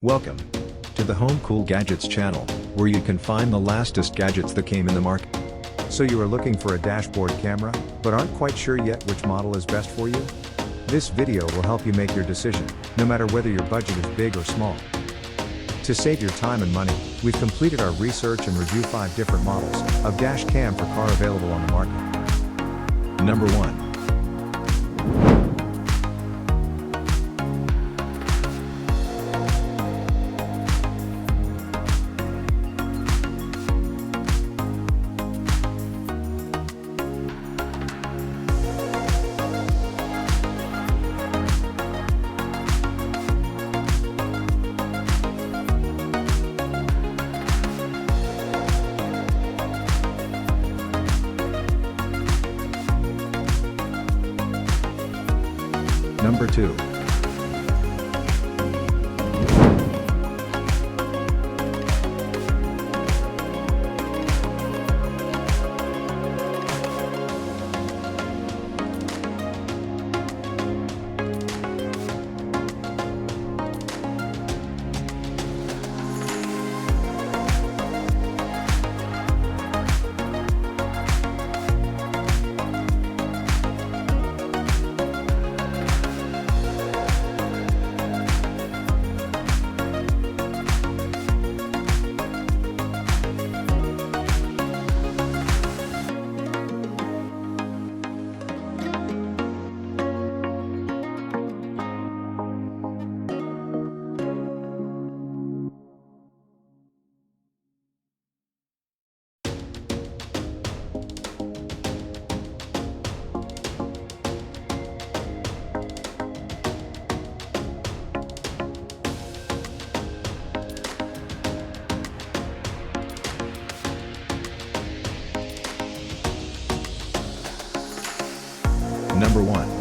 Welcome to the Home Cool Gadgets channel, where you can find the latest gadgets that came in the market. So you are looking for a dashboard camera, but aren't quite sure yet which model is best for you? This video will help you make your decision, no matter whether your budget is big or small. To save your time and money, we've completed our research and review 5 different models of dash cam for car available on the market. Number 1. Number 2. Number 1.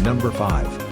Number 5.